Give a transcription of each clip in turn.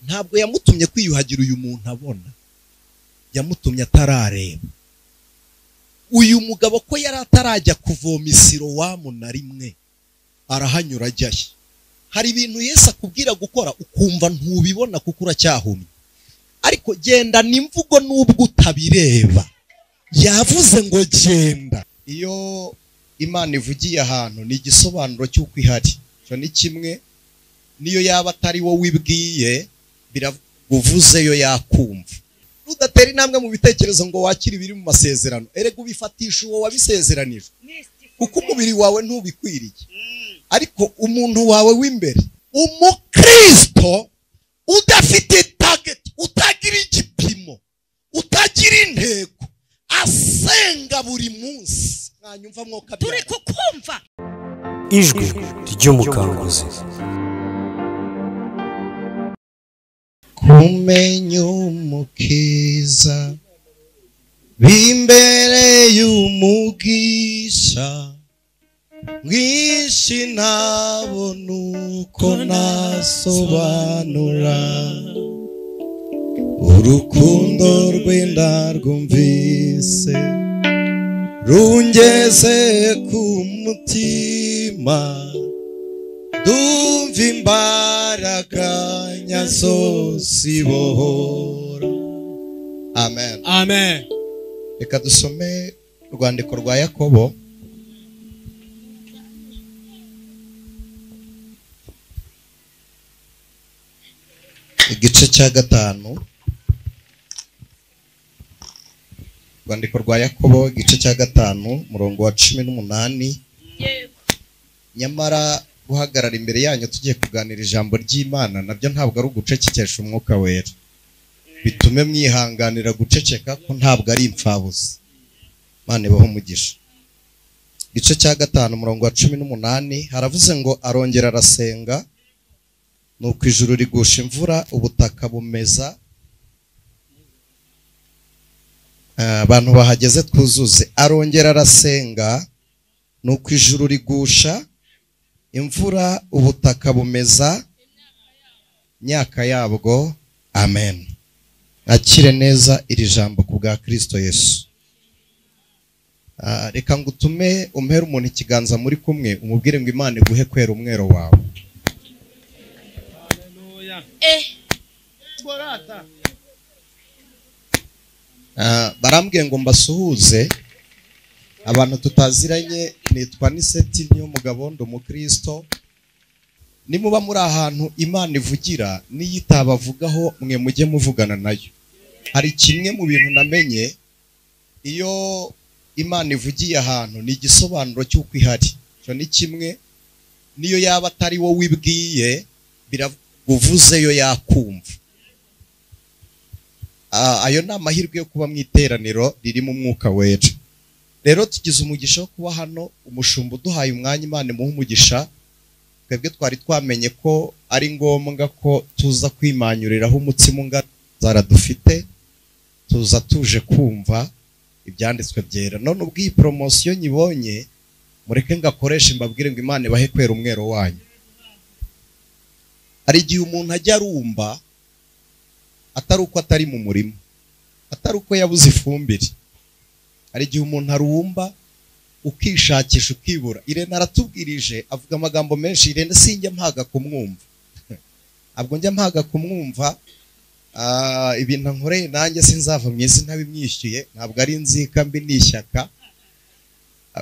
ntabwo yamutumye kwiyuhagira uyu muntu abona, yamutumye atarareba. Uyu mugabo ko yari atarajya kuvoma Silowamu na rimwe, arahanyura ajyayo. Hari ibintu Yesu akubwira gukora ukumva ntubibona kuko uracyahumye, ariko genda n'imvugo nubwo utabireba. Yavuze ngo genda. Iyo Imana ivugiye ahantu ni igisobanuro cy'uko ihari. Cyo ni kimwe niyo yaba atari wowe ibwiye, biravuzeyo yakumva. Udatera intambwe mu bitekerezo ngo wakire ibiri mu masezerano, erega ubifatisha uwo wabisezeranije, kuko umubiri wawe ntubikwiriye. Ariko umuntu wawe w'imbere, umukristo udafite target, utagira igipimo, utagira intego, asenga buri munsi. Mwanyumva mwoka turi kukumva. Ijwi ry'umukanguzi. Kumenya umukiza bimbere y'umugisha mwinshi ntabona uko nasobanura, urukundo rwe ndarwumvise rungeze ku mutima, ndumva imbaraga nyazo zibohora. Amen. Amen. Reka dusome urwandiko rwa Yakobo igice cya 5. Urwandiko rwa Yakobo igice cya 5 murongo wa 18. Nyamara guhagarara imbere yanyu tugiye kuganira ijambo ry'Imana nabyo ntabwo ari ugucecekesha umwuka wera. Bitume mwihanganira guceceka ko ntabwo ari impfabusa. Imana ibaho umugisha. Igice cya 5 murongo wa 18 haravuze ngo arongera arasenga, nuko ijuru rigusha imvura, ubutaka bumeza. Abantu bahageze twuzuze. Arongera arasenga, nuko ijuru rigusha imvura, ubutaka bumeza myaka yabwo. Amen. Akire neza iri jambo ku bwa Kristo Yesu. Reka ngutume umpera umuntu ikiganza muri kumwe, umubwire ngo Imana iguhe kwera umwero wawe. Haleluya. Barambwiye ngo mbasuhuze abantu tutaziranye. Nitwa Niseti niyo mugabo, ndo umukristo. Nimuba muri ahantu Imana ivugira niyitabavugaho, mwe mujye muvugana nayo. Hari kimwe mu bintu namenye, iyo Imana ivugiye ahantu ni igisobanuro cy'uko ihari. Cyo ni kimwe niyo yaba atari wowe ibwiye, biravuzeyo yakumva. Ayo ni amahirwe yo kuba mu iteraniro riri mu mwuka wera. Rero tugize umugisha wo kuba hano, umushumba uduhaye umwanya, Imana imuhe umugisha. Twebwe twari twamenye ko ari ngombwa ko tuza kwimanyuriraho umutsima ungana dufite, tuza tuje kumva ibyanditswe byera. None ubwo iyi promosiyo nyibonye, mureke ngakoreshe mbabwire ngo Imana ibahe kwera umwero wanyu. Hari igihe umuntu ajya arumba atari uko atari mu murimo, atari uko yabuze ifumbire. Hari igihe umuntu arumba ukishakisha ukibura. Irene aratubwirije, avuga amagambo menshi. Irene sinjya mpaga kumwumva. Abwo njya mpaga kumwumva. Ibintu nkoreye nanjye sinzava mu izina bimwishyuye, ntabwo ari inzika mbi n'ishyaka,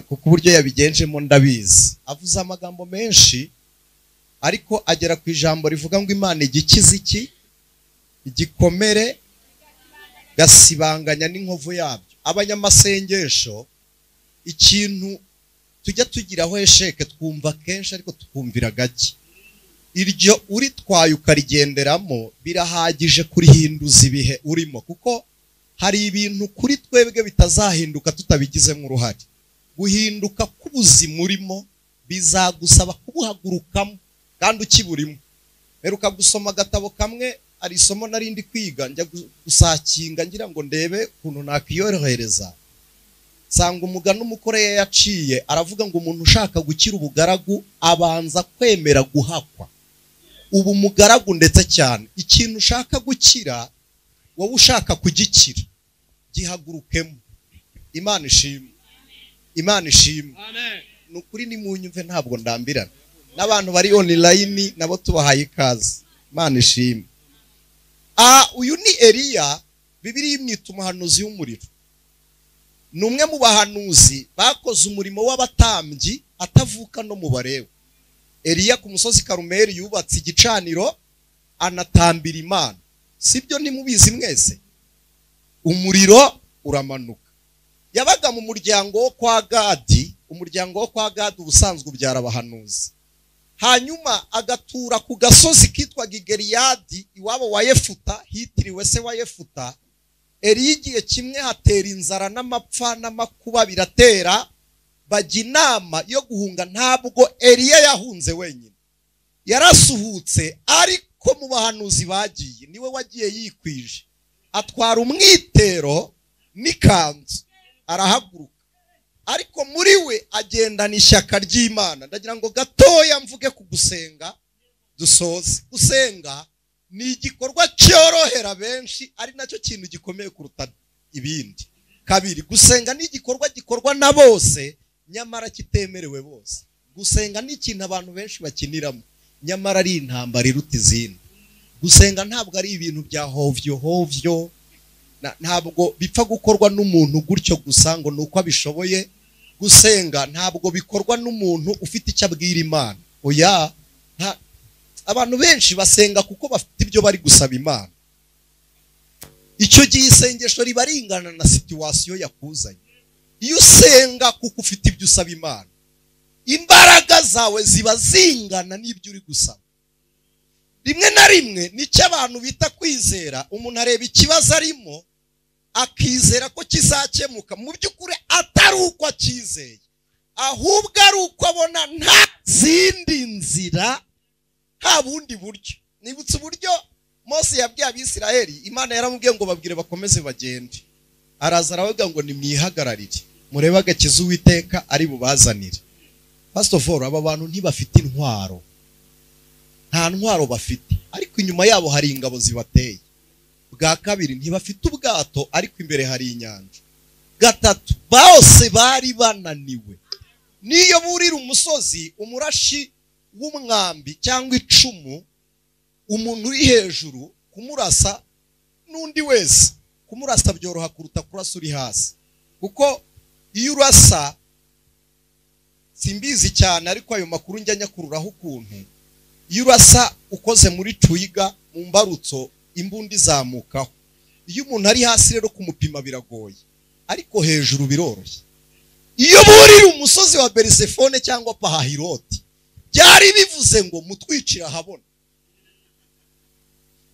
kuko uburyo yabigenjemo ndabizi. Avuze amagambo menshi, ariko agera ku ijambo rivuga ngo Imana igikiza iki, igikomere gasibanganya n'inkovu yabyo. Abanyamasengesho ikintu tujya tugiraho esheke, twumva kenshi ariko tukumvira gake. Iryo uritwaye ukarigenderamo birahagije kurihinduza ibihe urimo, kuko hari ibintu kuri twebwe bitazahinduka tutabigizemo uruhare. Guhinduka k'ubuzima urimo bizagusaba kubuhagurukamo kandi ukiburimo. Meruka gusoma agatabo kamwe, ari isomo narindi kwiga, njya gusakinga ngira ngo ndebe ukuntu nakiyorohereza. Sanga umugani umukoreye yaciye, aravuga ngo umuntu ushaka gukira ubugaragu abanza kwemera guhakwa. ubu mugaragu ndetse cyane ikintu ushaka gukira wowe ushaka kugikira gihagurukemo. Imana ishimwe, Imana ishimwe. Nukuri nimunyumve ntabwo ndambirana n'abantu bari online nabo tubahaye ikaze. Imana ishimwe. Uyu ni Eliya, Bibiliya imwita umuhanuzi w'umuriro. Ni umwe mu bahanuzi bakoze umurimo w'abatambyi atavuka no mu Balewi. Eliya ku musozi Karumeli yubatse igicaniro anatambira Imana. Sibyo nimubizi mwese? Umuriro uramanuka. Yabaga mu muryango wo kwa Gadi. Umuryango wo kwa Gadi ubusanzwe ubyara abahanuzi. Hanyuma agatura ku gasozi kitwa Gigeliyadi iwabo wa Yefuta, hitiriwe se wa Yefuta. Eliya igihe kimwe hatera inzara n'amapfa n'amakuba biratera, bajya inama yo guhunga. Ntabwo Eliya yahunze wenyine, yarasuhutse, ariko mu bahanuzi bagiye niwe wagiye yikwije, atwara umwitero n'ikanzu arahaguruka. Ariko muri we agendana ishyaka ry'Imana. Ndagira ngo gatoya mvuge ku gusenga dusoze. Gusenga ni igikorwa cyorohera benshi, ari nacyo kintu gikomeye kuruta ibindi. Kabiri, gusenga ni igikorwa gikorwa na bose nyamara kitemerewe bose. Gusenga ni ikintu abantu benshi bakiniramo nyamara ari intambara iruta izindi. Gusenga ntabwo ari ibintu bya hovyo, ntabwo bipfa gukorwa n'umuntu gutyo gusa ngo nuko abishoboye. Gusenga ntabwo bikorwa n'umuntu ufite icyo abwira Imana. Oya, abantu benshi basenga kuko bafite ibyo bari gusaba Imana. Icyo gihe isengesho riba ringana na situation yakuzanye. Iyo usenga kuko ufite ibyo usaba Imana, imbaraga zawe ziba zingana n'ibyo uri gusaba. Rimwe na rimwe nicyo abantu bita kwizera. Umuntu areba ikibazo arimo akizera ko kizakemuka, mu by'ukuri atari uko akizeye, ahubwo ari uko abona nta zindi nzira, nta bundi buryo. Nibutse uburyo Mose yabwiye Abisiraheli, Imana yaramubwiye ngo babwire bakomeze bagende. Araza aravuga ngo nimwihagararire murebe agakiza Uwiteka ari bubazanire. First of all, aba bantu ntibafite intwaro, nta ntwaro bafite, ariko inyuma yabo hari ingabo zibateye. Bwa kabiri, ntibafite ubwato, ariko imbere hari inyanja. Gatatu, bose bari bananiwe. Niyo burira umusozi, umurashi w'umwambi cyangwa icumu, umuntu uri hejuru kumurasa n'undi wese kumurasa byoroha kuruta kurasa uri hasi. Kuko iyo urasa, simbizi cyane ariko ayo makuru njya nyakururaho ukuntu, iyo urasa ukoze muri twiga mu mbarutso imbundi izamukaho. Iyo umuntu ari hasi rero kumupima biragoye, ariko hejuru biroroshye. Iyo burira umusozi wa Berisefone cyangwa Pahahiroti, byari bivuze ngo mutwicira habona.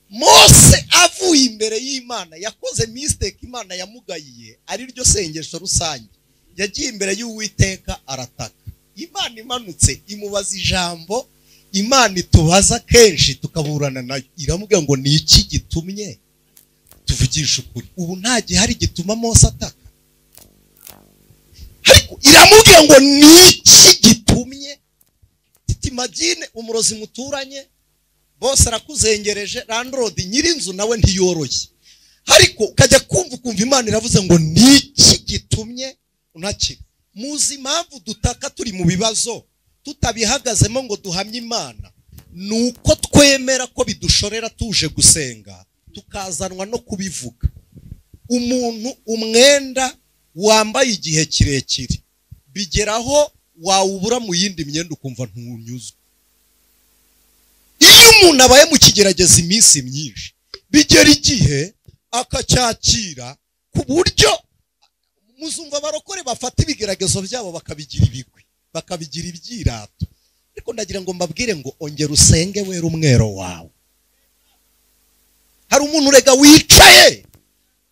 Mose avuye imbere y'Imana yakoze mistake Imana yamugayiye, ari ryo sengesho rusange. Yagiye imbere y'Uwiteka arataka. Imana imanutse imubaza ijambo Imana itubaza kenshi tukaburana nayo. Iramubwira ngo ni iki gitumye tuvugisha ukuri. Ubu nta gihari gituma Mose ataka, ariko iramubwira ngo ni iki gitumye. Imagine umurozi muturanye, bose arakuzengereje, landlord nyirinzu nawe ntiyoroshye, ariko ukajya kumva Imana iravuze ngo ni iki gitumye unakira. Muzi impamvu dutaka turi mu bibazo tutabihagazemo ngo duhamye Imana? Nuko twemera ko bidushorera tuje gusenga, tukazanwa no kubivuga. Umuntu umwenda wambaye igihe kirekire bigeraho wawubura mu yindi myenda ukumva ntunyuzwe. Iyo umuntu abaye mu kigerageza iminsi myinshi, bigera igihe akacyakira ku buryo muzumva abarokore bafata ibigeragezo byabo bakabigira ibigwi, bakabigira ibyirato. Ariko ndagira ngo mbabwire ngo ongera usenge wera umwero wawe. Hari umuntu rega wicaye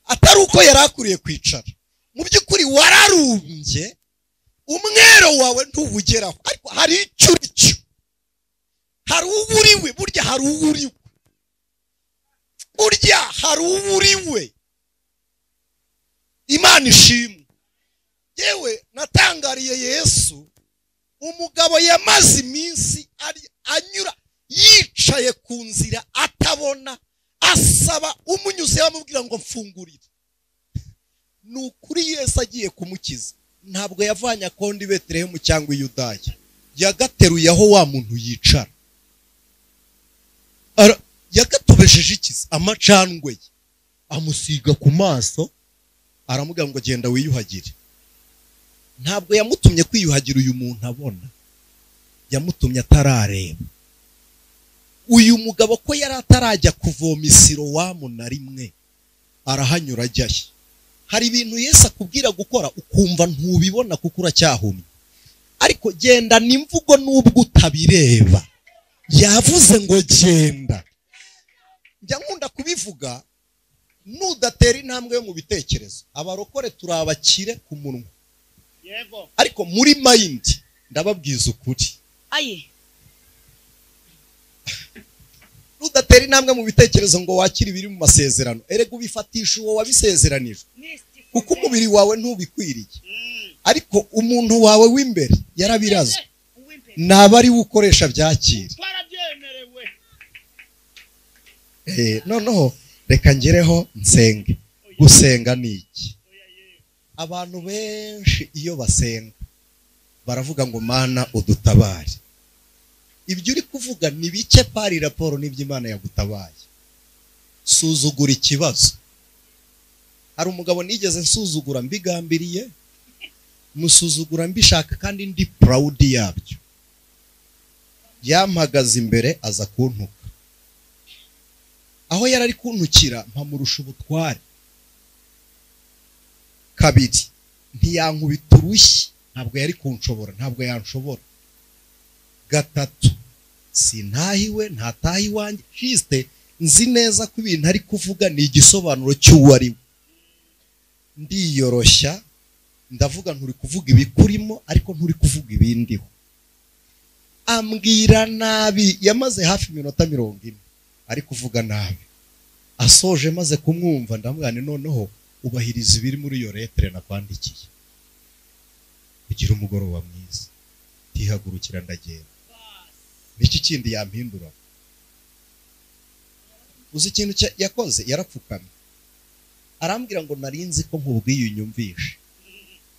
atari uko yarakuriye kwicara, mu by'ukuri wararumbye, umwero wawe ntubugeraho, ariko hari icyo icyo, hari uburiwe, burya hari uburiwe, burya hari uburiwe. Imana ishimwe. Yewe natangariye Yesu, umugabo yamaze iminsi anyura yica yicaye ku nzira atabona, asaba umunyuze yamubwira ngo mfungurire. Ni ukuri Yesu agiye kumukiza, ntabwo yavanye akondi Betelehemu cyangwa Yudaya, yagateruye aho wa muntu yicara, yagatobejeje ikiza amacandwe ye, amusiga ku maso, aramubwira ngo genda wiyuhagire. Ntabwo yamutumye kwiyuhagira uyu muntu abona, yamutumye atarareba. Uyu mugabo ko yari atarajya kuvoma Silowamu na rimwe, arahanyura ajyayo. Hari ibintu Yesu akubwira gukora ukumva ntubibona kuko uracyahumye, ariko genda n'imvugo nubwo utabireba. Yavuze ngo genda. Njya nkunda kubivuga, nudatera intambwe yo mu bitekerezo. Abarokore turi abakire ku munwa, yego, ariko muri mind ndababwiza ukuri. Aye, nudatera intambwe mu bitekerezo ngo wakire ibiri mu masezerano, erega ubifatisha uwo wabisezeranije, kuko umubiri wawe ntubikwiriye, ariko umuntu wawe w'imbere yarabiraze, naba ari ukoresha byakira. Noneho reka ngereho nsenge. Gusenga ni iki? Abantu benshi iyo basenga baravuga ngo Mana udutabare. Ibyo uri kuvuga ni bike pari raporo n'iby'Imana yagutabaye. Suzugura ikibazo. Hari umugabo nigeze nsuzugura mbigambiriye, musuzugura mbishaka kandi ndi proud yabyo. Yampagaze imbere aza kuntuka, aho yarari kuntukira mpamurusha ubutware. Kabiri, ntiyankubita urushyi, ntabwo yari kunshobora, ntabwo yanshobora. Gatatu, sintahiwe ntataha iwanjye, Kriste nzi neza ko ibintu ari kuvuga ni igisobanuro cy'uwo ari we. Ndiyoroshya ndavuga nturi kuvuga ibikurimo, ariko nturi kuvuga ibindiho. Ambwira nabi, yamaze hafi iminota 40 ari kuvuga nabi. Asoje maze kumwumva ndamubwira noneho ubahiriza ibiri muri iyo letre nakwandikiye. Ugira umugoroba mwiza, tihagurukira ndagenda. Niki kindi yampindura? Uzi ikintu yakoze? Yarapfukamye arambwira ngo narinzi ko nkubwiye unyumvishe,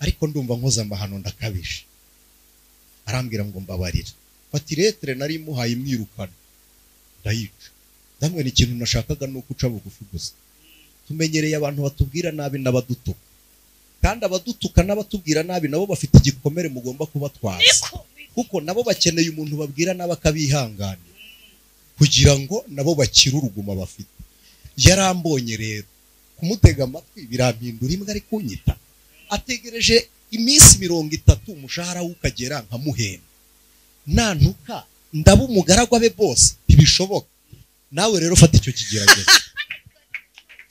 ariko ndumva nkoze amahano ndakabije. Arambwira ngo mbabarira, fati letre nari muhaye imwirukana ndayica. Ndamwe n'ikintu nashakaga no kuca bugufi gusa. Tumenyereye abantu batubwira nabi n'abadutuka, kandi abadutuka n'abatubwira nabi nabo bafite igikomere mugomba kubatwaza, kuko nabo bakeneye umuntu babwira nabi akabihangana kugira ngo nabo bakire uruguma bafite. Yarambonye rero, kumutega amatwi birampindura imbwa ari kunyita. Ategereje iminsi 30 umushahara ukagera nkamuhemba. Nantuka ndaba umugaragu abe bose, ntibishoboka. Nawe rero fata icyo kigeragezo,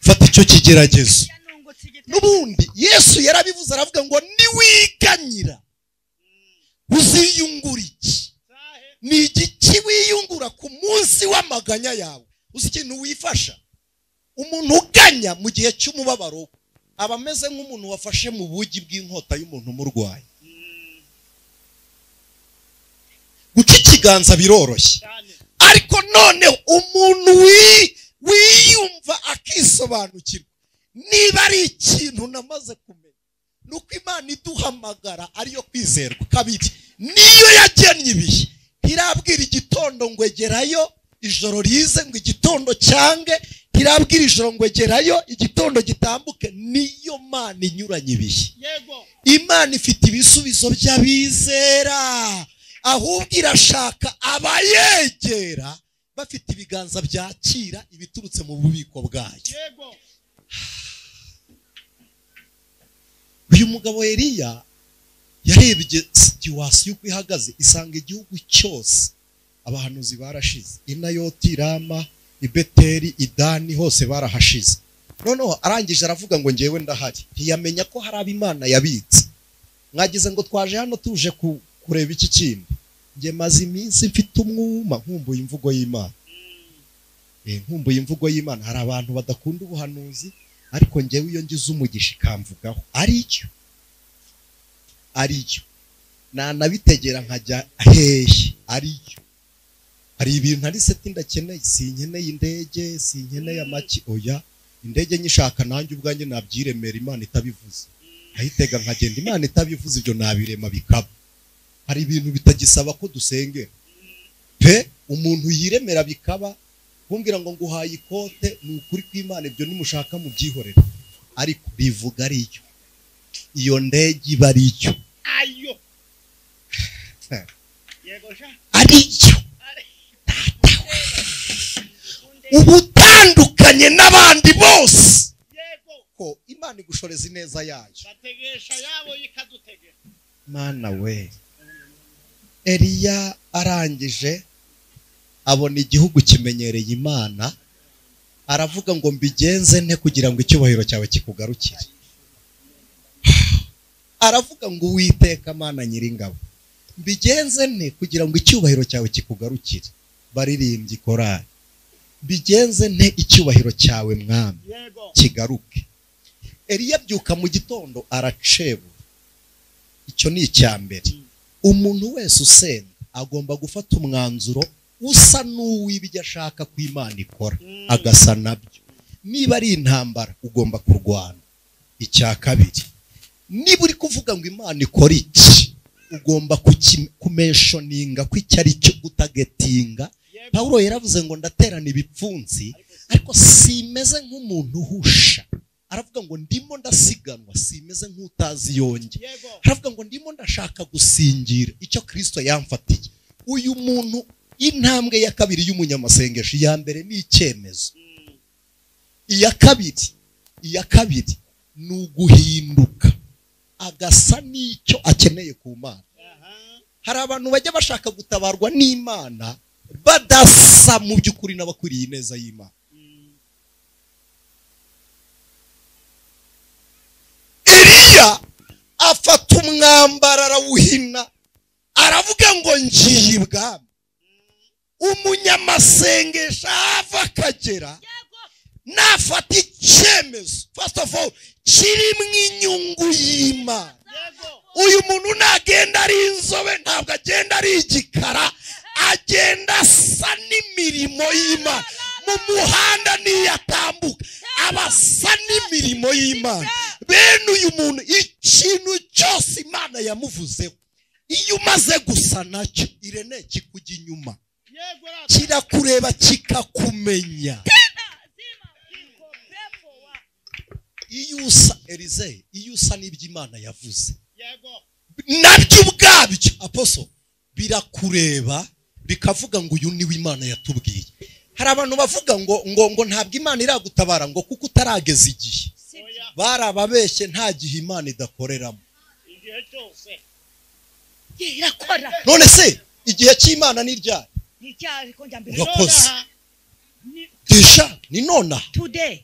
fata icyo kigeragezo. Nubundi Yesu yarabivuze aravuga ngo niwiganyira uziyungura iki? Ni igiki wiyungura ku munsi w'amaganya yawe? Uzi ikintu wifasha? Umuntu uganya mu gihe cy'umubabaro aba ameze nk'umuntu wafashe mu bugi bw'inkota y'umuntu umurwaye. Guca ikiganza biroroshye, ariko none umuntu wiyumva akisobanukirwa, niba ari ikintu namaze kumenya, nuko Imana iduhamagara ariyo kwizerwa. Kabiri, niyo yagennye ibihe, ntirabwira igitondo ngo egerayo ijoro rize ngo igitondo cyange, ntirabwira ijoro ngo egerayo igitondo gitambuke. Niyo Mana inyuranye ibihe. Imana ifite ibisubizo by'abizera, ahubwo irashaka abayegera bafite ibiganza byakira ibiturutse mu bubiko bwayo. Uyu mugabo Eliya yarebye situation uko ihagaze, isanga igihugu cyose abahanuzi barashize. Inayoti, Rama, Ibeteri, Idani hose barahashize. Noneho arangije aravuga ngo ngewe ndahari. Ntiyamenya ko hari ab'Imana yabitse. Mwagize ngo twaje hano tuje kureba iki kindi? Nge maze iminsi mfite umwuma nkumbuye imvugo y'Imana. Nkumbuye imvugo y'Imana. Hari abantu badakunda ubuhanuzi, ariko ngewe iyo ngize umugisha ikamvugaho aricyo nanabitegera nkajya hehe aricyo hari ibintu ari seti ndakeneye, sinkeneye indege, sinkeneye amaki, oya indege nyishaka nanjye ubwanjye nabyiremera Imana itabivuze, ahitega nkagenda Imana itabivuze, ibyo nabirema bikaba. Hari ibintu bitagisaba ko dusengera pe, umuntu yiremera bikaba. Kumbwira ngo nguhaye ikote ni ukuri kw'Imana, ibyo nimushaka mu byihorera, ariko bivuga ari icyo, iyo ndege iba ari icyo, ayo yego sha ari icyo ubutandukanye n'abandi bose, yego ko Imana igushoreza ineza yayo. bategesha yabo yikadutegeka. Mana we, Eliya arangije abona igihugu kimenyereye Imana, aravuga ngo mbigenze nte kugira ngo icyubahiro cyawe kikugarukire. Aravuga ngo Uwiteka Mana Nyiringabo, mbigenze nte kugira ngo icyubahiro cyawe kikugarukire. Baririmbye korali, mbigenze nte icyubahiro cyawe Mwami Yego kigaruke. Eliya abyuka mu gitondo aracebura. Icyo ni icyambere. Umuntu wese usenga agomba gufata umwanzuro usa n'uw'ibyo ashaka ko Imana ikora, agasa nabyo. Niba ari intambara ugomba kurwana. Icya kabiri, niba uri kuvuga ngo Imana ikora iki, ugomba kumenshoninga ko icyo ari cyo, gutagetinga. Pawulo yaravuze ngo ndaterana ibipfunsi, ariko simeze nk'umuntu uhusha. Aravuga ngo ndimo ndasiganwa, simeze nk'utazi yonge. Aravuga ngo ndimo ndashaka gusingira icyo Kristo yamfatiye. Uyu muntu, intambwe ya kabiri y'umunyamasengesho, ya mbere ni icyemezo, iya kabiri ni uguhinduka agasa n'icyo akeneye ku Mana. Hari abantu bajya bashaka gutabarwa n'Imana badasa mu by'ukuri n'abakwiriye ineza y'Imana. Eliya afata umwambaro arawuhina, aravuga ngo ngiye ibwami. Umunyamasengesho ava akagera nafata icyemezo, first of all, kirimo inyungu y'Imana. Uyu muntu nagenda ari inzobe, ntabwo agenda ari igikara, agenda asa n'imirimo y'Imana. Mu muhanda niyatambuka abasa n'imirimo y'Imana. Bene uyu muntu, ikintu cyose Imana yamuvuzeho, iyo umaze gusa nacyo, Irene kikujya inyuma, kirakureba kikakumenya. Iyo usa Elize, iyo usa n'ibyo Imana yavuze, nabyo ubwabyo aposo birakureba bikavuga ngo uyu niwe Imana yatubwiye. Hari abantu bavuga ngo ntabwo Imana iragutabara ngo kuko utarageza igihe. Barababeshye, nta gihe Imana idakoreramo. Igihe cyose irakora. None se igihe cy'Imana ni ryari? Ni cyari ko njambere. Urakoze. Desha ni nona. Today.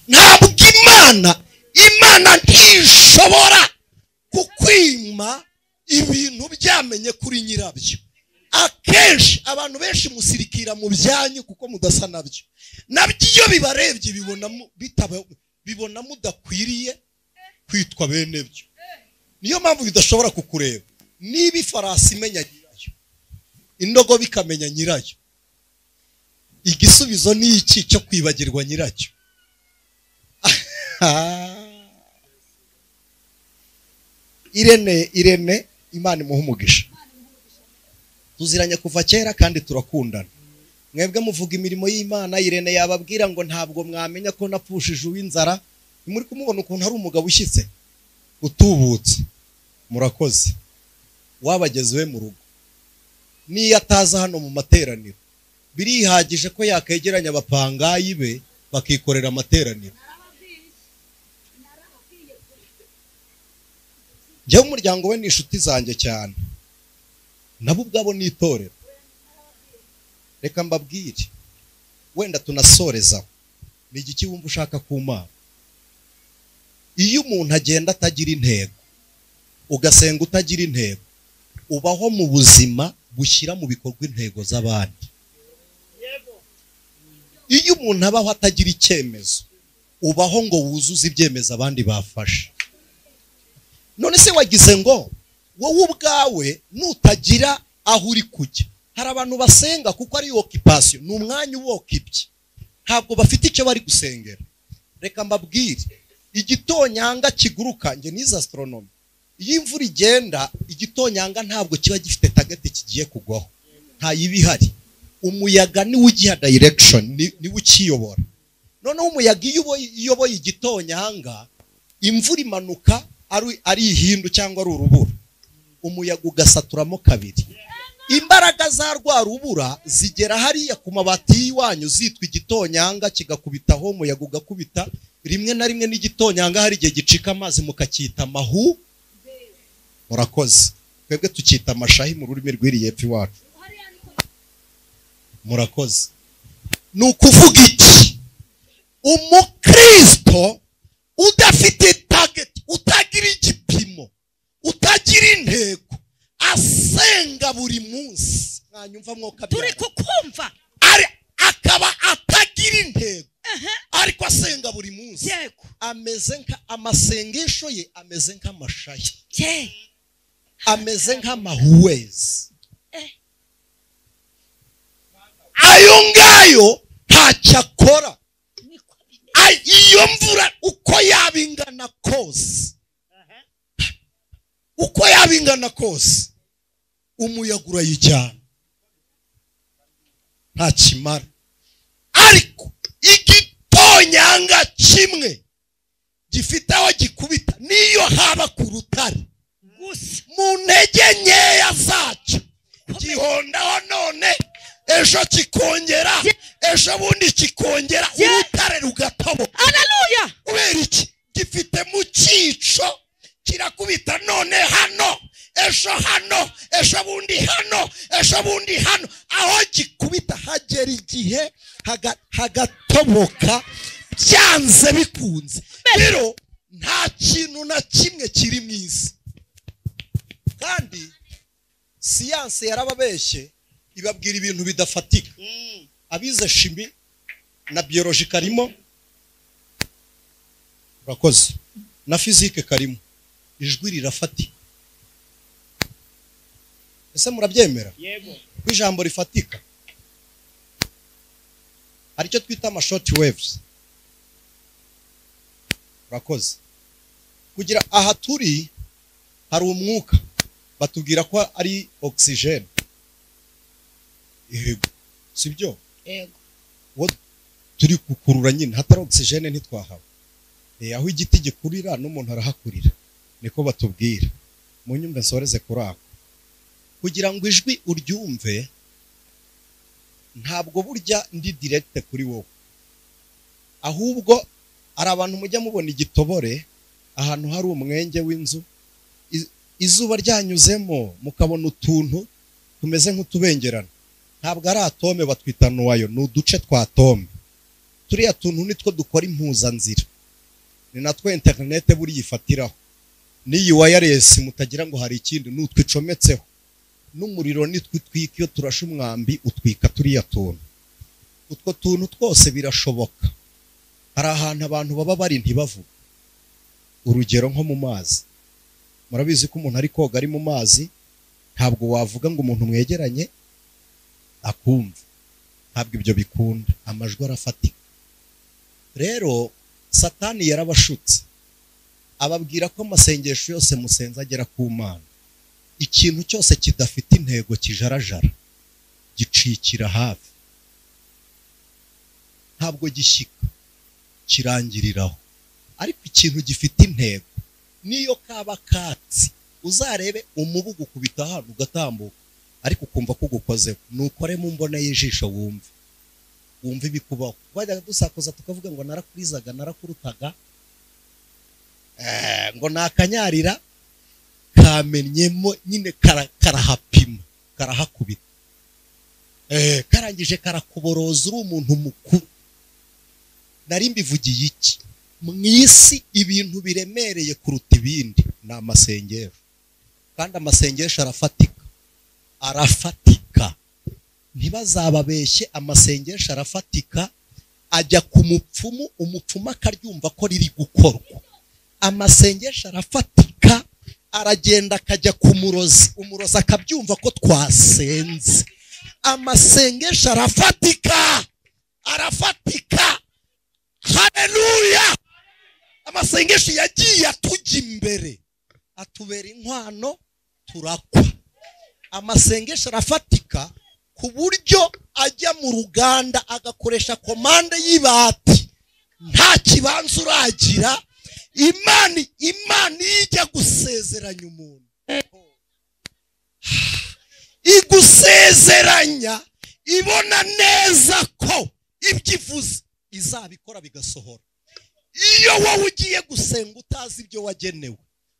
Ntabwo Imana ntishobora kukwima ibintu byamenye kuri nyirabyo. Akenshi abantu benshi musirikira mu byanyu kuko mudasa nabyo. Nabyo iyo bibarebye bibona mudakwiriye kwitwa bene byo. Niyo mpamvu bidashobora kukureba. Niba ifarasi imenya nyirayo, indogo bikamenya nyirayo, igisubizo ni iki cyo kwibagirwa nyiracyo? Irene Imana imuha umugisha. Tuziranye kuva kera kandi turakundana. Mwebwe muvuga imirimo y'Imana, Irene yababwira ngo ntabwo mwamenya ko napfushije uw'inzara. Muri kumubona ukuntu hari umugabo ushyitse utubutse. Murakoze. Wabageze we mu rugo. Niyo ataza hano mu materaniro, birihagije ko yakegeranya abapangayi be bakikorera amateraniro. Njyewe umuryango we ni inshuti zanjye cyane, nabo ubwabo ni itorero. Reka mbabwire, wenda tunasoreza, ni igiki wumva ushaka ku Mana? Iyo umuntu agenda atagira intego, ugasenga utagira intego, ubaho mu buzima bushyira mu bikorwa intego z'abandi. Iyo umuntu abaho atagira icyemezo, ubaho ngo wuzuze ibyemezo abandi bafashe. None se wagize ngo wowe ubwawe nutagira aho uri kujya. Hari abantu basenga kuko ari occupation, ni umwanya ubokibye, ntabwo bafite icyo bari gusengera. Reka mbabwire, igitonyanga kiguruka, nge nize astronomy, iyo imvura igenda igitonyanga ntabwo kiba gifite target kigiye kugwaho, nta yibihari. Umuyaga ni ugiha direction, ni ukiyobora. Noneho umuyaga iyo uyoboye igitonyanga, imvura imanuka ari ihindu cyangwa ari urubura, umuyaga ugasaturamo kabiri. Imbaraga za rwa rubura zigera hariya ku mabati y'iwanyu zitwa igitonyanga, kigakubitaho, umuyaga ugakubita. Rimwe na rimwe n'igitonyanga hari igihe gicika amazi mukacyita mahu. Murakoze. Twebwe tukita amashahi mu rurimi rw'iri yepfo iwacu. Murakoze. Ni ukuvuga iki? Umukristo udafite target, utagira igipimo, utagira intego, asenga buri munsi, mwanyumva mwoka turi kukumva, akaba atagira intego, ariko asenga buri munsi, ameze nka amasengesho ye ameze nk'amashayi, ameze nk'amahuwezi. Ayo ngayo ntacyo akora. Iyo mvura uko yabingana kose, uko yabingana kose, umuyaga urayijyana, nta kimara. Ariko igitonyanga kimwe gifite aho gikubita, niyo haba ku rutare, mu ntege nkeya zacyo gihondaho, none ejo kikongera, ejo bundi kikongera, urutare rugatoboka. Haleluya! Kubera iki? Gifite mu cyico, kirakubita, none hano, ejo bundi hano, ejo bundi hano. Aho gikubita hagera igihe hagatoboka, byanze bikunze. Rero nta kintu na kimwe kiri mu isi, kandi siyanse yarababeshye ibabwira ibintu bidafatika. Abize shimi na biology karimo, urakoze, na physique karimo, ijwi rirafatika. Ese murabyemera? Yego. Ijambo rifatika. Hari icyo twita ama short waves. Urakoze. Kugira aha turi hari umwuka, batubwira ko ari oxygen. Yego. Sibyo? Yego. Wo turi kukurura nyine, hatari oxygen ntitwahaba. Aho igiti gikurira n'umuntu arahakurira, niko batubwira. Mu nyumve nsoreze kurako. Kugira ngo ijwi uryumve, ntabwo burya ndi direct kuri wowe, ahubwo ari abantu mujya mubona igitobore ahantu hari umwenge w'inzu, izuba ryanyuzemo mukabona utuntu tumeze nk'utubengerana. Ntabwo ari atome batwita nuwayo, ni uduce twa atome. Turiya tuntu nitwo dukora impuzanzira, ni natwo internet buri yifatiraho. N'iyi wireless mutagira ngo hari ikindi, n'utwicometseho. N'umuriro nitwitwika iyo turasha umwambi utwika turiya tuntu. Utwo tuntu twose birashoboka. Hari ahantu abantu baba bari ntibavuga. Urugero nko mu mazi, murabizi ko umuntu ari koga ari mu mazi, ntabwo wavuga ngo umuntu mwegeranye akumva. Ntabwo ibyo bikunda, amajwi arafatika. Rero Satani yarabashutse, ababwira ko amasengesho yose musenza agera ku Mana. Ikintu cyose kidafite intego kijarajara, gicikira hafi, ntabwo gishyika, kirangiriraho. Ariko ikintu gifite intego, niyo kaba katsi, uzarebe umubu gukubita hano ugatambuka, ariko ukumva ko ugukozeho. Nukore mu mbona y'ijisho wumve ibikubaho. Bajyaga dusakuza tukavuga ngo narakurizaga, narakurutaga, ngo nakanyarira, kamenyemo nyine karahapima, karahakubita. Karangije karakuboroza, uri umuntu mukuru. Nari mbivugiye iki? Mu isi ibintu biremereye kuruta ibindi ni amasengesho, kandi amasengesho arafatika. Ntibazababeshye, amasengesho arafatika. Ajya ku mupfumu, umupfumu akaryumva ko riri gukorwa. Amasengesho arafatika, aragenda akajya ku murozi, umurozi akabyumva ko twasenze, amasengesho arafatika. Haleluya! Amasengesho yagiye atujya imbere, atubera inkwano, turakwa. Amasengesho arafatika ku buryo ajya mu ruganda agakoresha komande y'ibati, nta kibanza uragira. Imana ijya gusezeranya umuntu, igusezeranya ibona neza ko ibyo ivuze izabikora bigasohora. Iyo wowe ugiye gusenga utazi ibyo wagenewe,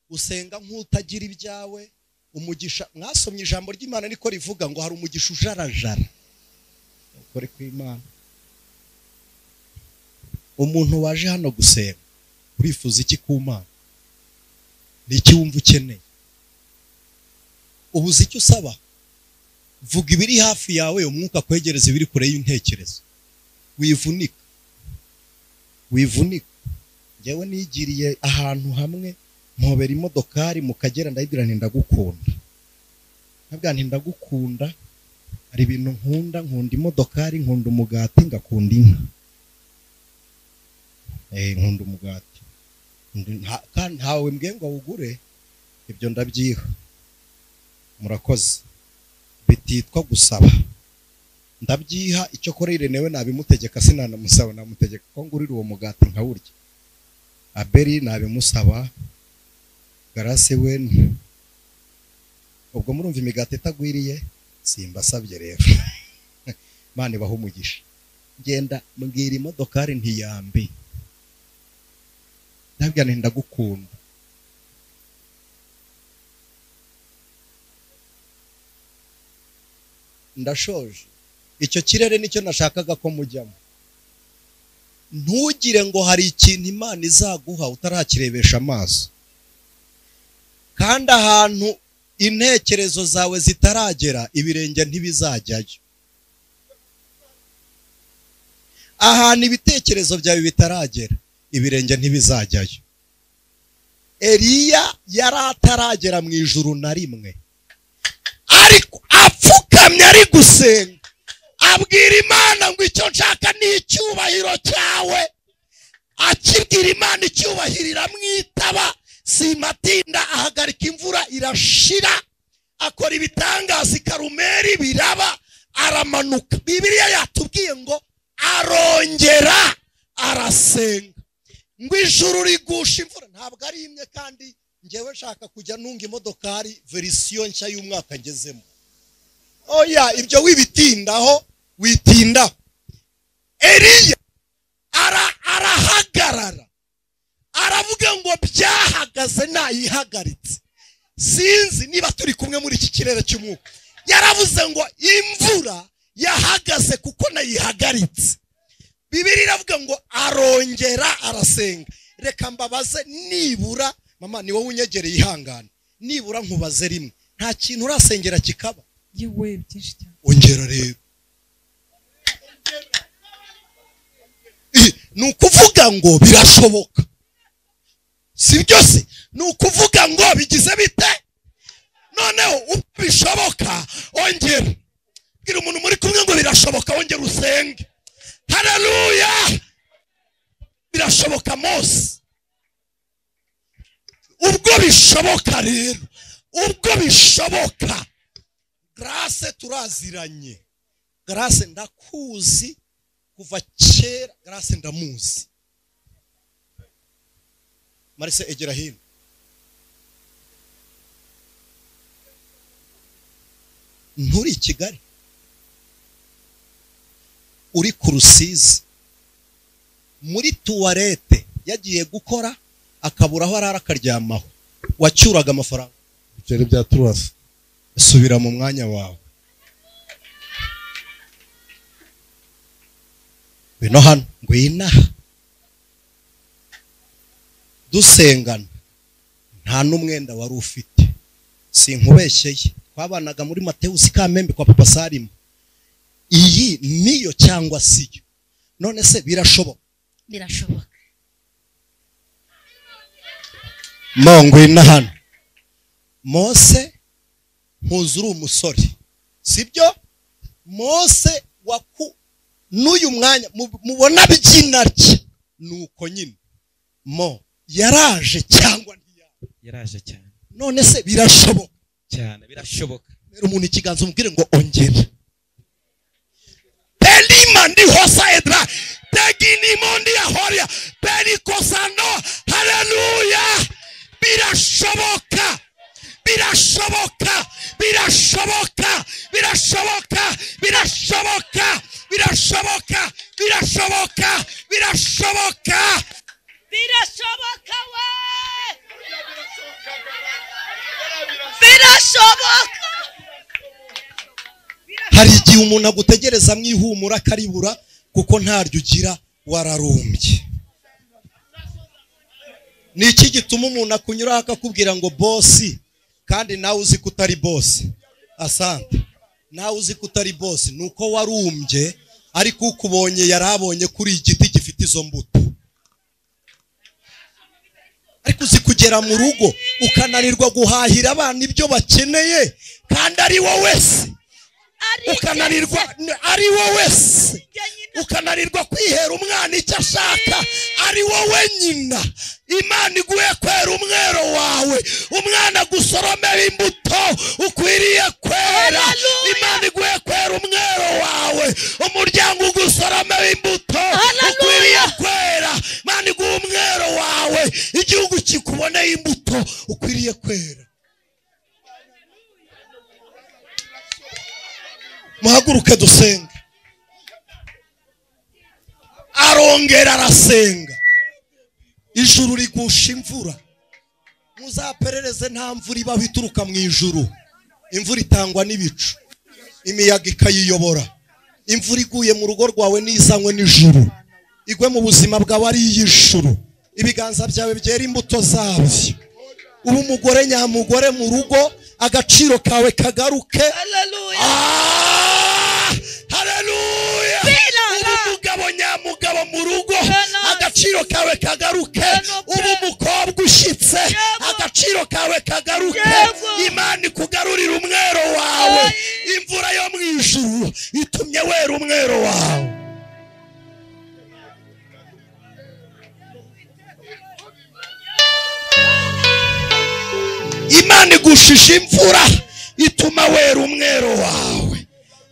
usenga nk'utagira ibyawe. Umugisha, mwasomye ijambo ry'Imana niko rivuga ngo hari umugisha ujarajara. Ukore ku Imana. Umuntu waje hano gusenga, urifuza iki ku Mana? Ni iki wumva ukeneye? Ubuze icyo usaba? Vuga ibiri hafi yawe, umwuka kwegereza ibiri kure y'intekerezo. Wivunika. Njyewe nigiriye ahantu hamwe, mpobera imodokari mu Kagera, ndayibwira nti ndagukunda. Nabwa nti ndagukunda, hari ibintu nkunda imodokari, nkunda umugati, ngakunda inka. Nkunda umugati. Kandi ntawe mbwiye ngo awugure, ibyo ndabyiha. Murakoze. Bititwa gusaba. Ndabyiha, icyo korere newe nabimutegeka, sinanamusaba, namutegeka ko ngurira uwo mugati nkawurya. Abeli nabimusaba, Garase we ubwo murumva imigati itagwiriye, simbasabye rero. Mane baho umugisha. Ngenda mbwira imodokari ntiyambi, ndabwira nti ndagukunda. Ndashoje. Icyo kirere nicyo nashakaga ko mujyamo. Ntugire ngo hari ikintu Imana izaguha utarakirebesha amaso. Kandi ahantu intekerezo zawe zitaragera, ibirenge ntibizajyayo. Ahantu ibitekerezo byawe bitaragera, ibirenge ntibizajyayo. Eliya yari ataragera mu ijuru na rimwe, ariko apfukamye ari gusenga, abwira Imana ngo icyo nshaka ni icyubahiro cyawe. Akibwira Imana icyubahiro iramwitaba, simatinda ahagarika imvura irashira, akora ibitangaza i Karumeli biraba, aramanuka. Bibiliya yatubwiye ngo arongera arasenga, ngo ijuru rigusha imvura. Ntabwo ari imwe, kandi njyewe nshaka kujya nunga imodokari verisiyo nshya y'umwaka ngezemo. Oya, ibyo wibitindaho, witindaho. Eliya arahagarara, aravuga ngo byahagaze nayihagaritse. Sinzi niba turi kumwe muri iki kirere cy'umwuka. Yaravuze ngo imvura yahagaze kuko nayihagaritse. Bibiliya iravuga ngo arongera arasenga. Reka mbabaze, nibura mama ni wowe unyegereye, ihangane, nibura nkubaze rimwe, nta kintu urasengera kikaba? Yewe byinshi cyane. Ongera rero. Nukuvuga ngo birashoboka, si byose? Nukuvuga ngo bigize bite? Noneho ubishoboka, ongera. Bwira umuntu muri kumwe ngo birashoboka, ongera usenge. Haleluya! Birashoboka Mose. Ubwo bishoboka rero, ubwo bishoboka, Grace turaziranye. Grace ndakuzi kuva kera, Grace ndamuzi. Marise egera hino. Nturi i Kigali, uri ku Rusizi, muri tuwarete yagiye gukora, akabura aho arara akaryamaho, wacyuraga amafaranga. Ibyo bya turasa. Subira mu mwanya wawe. Bino hano ngwina dusengana, nta n'umwenda wari ufite, sinkubeshyeye. Twabanaga muri Matewusi Kamembe kwa Papa Salimu. Iyi niyo cyangwa siyo? None se birashoboka? Birashoboka. Ngwina hano. Mose nkuzi uri umusore sibyo? Mose n'uyu mwanya mubona byina rye nuko nyine yaraje cyangwa ntiyaje? Yaraje cyane. None se birashoboka Cyane birashoboka. rero umuntu ikiganza umubwire ngo ongera. Pelima ndi hosaedra tegini mondi ya horia pelikosano. Haleluya. Birashoboka. Birashoboka. Birashoboka. Birashoboka. Birashoboka. Birashoboka. Birashoboka. Birashoboka. Birashoboka we. Birashoboka. Hari igihe umuntu agutegereza mwihumura karibura kuko ntaryo ugira wararumbye. Ni iki gituma umuntu akunyura akakubwira ngo bosi kandi nawe uzi ko utari bosi? Asante. Nawe uzi ko utari bosi nuko warumbye, ariko ukubonye yarabonye kuri igiti gifite izo mbuto. Ariko uzi kugera mu rugo ukananirwa guhahira abana ibyo bakeneye kandi ari wowe se. Ukananirwa ari wowe se. Ukananirwa kwihera umwana icyo ashaka ari wowe nyina. Imana iguhe kwera umwero wawe, umwana gusoromera imbuto ukwiriye kwera. Imana iguhe kwera umwero wawe, umuryango gusoromera imbuto ukwiriye kwera. Imana iguhe umwero wawe, igihugu kikuboneye imbuto ukwiriye kwera. Muhaguruke dusenga. Arongera arasenga. Ijuru rigusha imvura. Muzaperereze nta mvura ibaho ituruka mu ijuru. Imvura itangwa n'ibicu, imiyaga ikayiyobora. Imvura iguye mu rugo rwawe n'izanywe n'ijuru, igwe mu buzima bwawe ari iy'ijuru. Ibiganza byawe byera imbuto zabyo. Ubu umugore nyamugore mu rugo, agaciro kawe kagaruke. Haleluya. Haleluya. Umugabo nyamugabo mu rugo, agaciro kawe kagaruke. Ubu umukobwa ushitse, agaciro kawe kagaruke. Imana ikugarurira umwero wawe. Imvura yo mu ijuru itumye wera umwero wawe. Imana igushisha imvura ituma wera umwero wawe.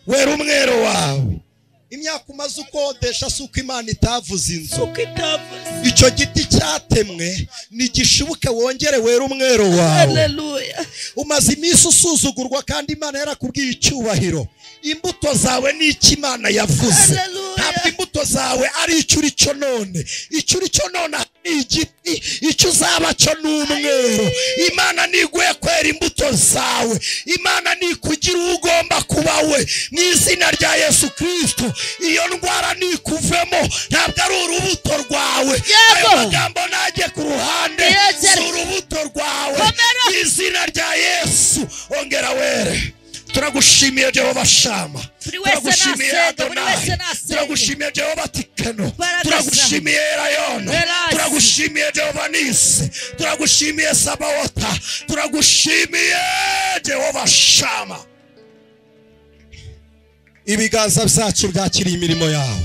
Wera umwero wawe. Imyaka umaze ukodesha suko Imana itavuze inzu. Icyo giti cyatemwe nigishibuke wongere wera umwero wawe. Haleluya. Umaze iminsi usuzugurwa kandi Imana yarakubwiye icyubahiro. Imbuto zawe ni iki Imana yavuze. Ntabwo imbuto zawe ari icyo uri cyo none. Icyo uri cyo none ni igiti, icyo uzaba cyo ni umwero. Imana niguye kwera imbuto zawe. Imana nikugira ugomba kuba we mu izina rya Yesu Kristo. Iyo ndwara nikuvemo, ntabwo ari urubuto rwawe. Ayo magambo najye ku ruhande, si urubuto rwawe. Mu izina rya Yesu ongera were. Turagushimiye Jehova Shama, turagushimiye Adonai, turagushimiye Jehova Tikeno, turagushimiye Rayon, turagushimiye Jehova Nisi, turagushimiye Sabaota, turagushimiye Jehova Shama. Ibiganza byacu byakiriye imirimo yawe,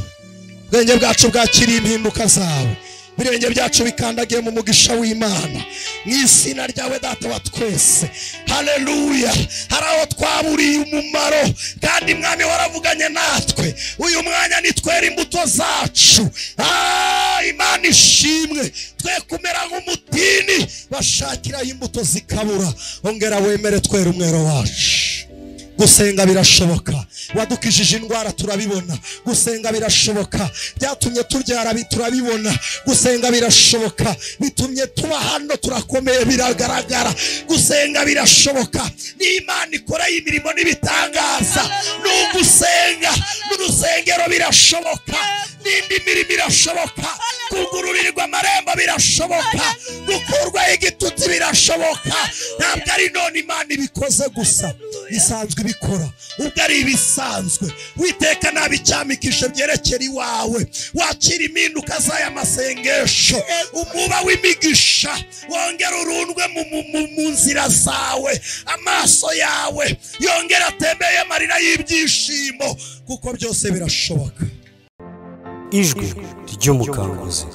ubwenge bwacu bwakiriye impinduka zawe, birenge byacu bikandagiye mu mugisha w'Imana mu izina ryawe Data wa twese. Haleluya. Hari aho twaburiye umumaro kandi Mwami waravuganye natwe. Uyu mwanya nitwera imbuto zacu. Imana ishimwe. Twe kumera nk'umutini bashakiraho imbuto zikabura. Ongera wemere twera umwero wacu. Gusenga birashoboka. Wadukijije indwara turabibona. Gusenga birashoboka. Byatumye turyara turabibona. Gusenga birashoboka. Bitumye tuba hano turakomeye biragaragara. Gusenga birashoboka. Ni Imana ikora imirimo n'ibitangaza. N'ugusenga n'urusengero birashoboka. N'indi mirimo birashoboka. Kugururirwa amarembo birashoboka. Gukurwa igitutsi birashoboka. Ntabwo ari none Imana ibikoze gusa. bisanzwe bikora ubwo ari ibisanzwe witeka nabicyamikishe byerekera iwawe wakira impinduka z'aya masengesho umuba w'imigisha wongera urundwe mu nzira zawe amaso yawe yongera atembeye amarira y'ibyishimo kuko byose birashoboka. Ijwi ry'umukanguzi.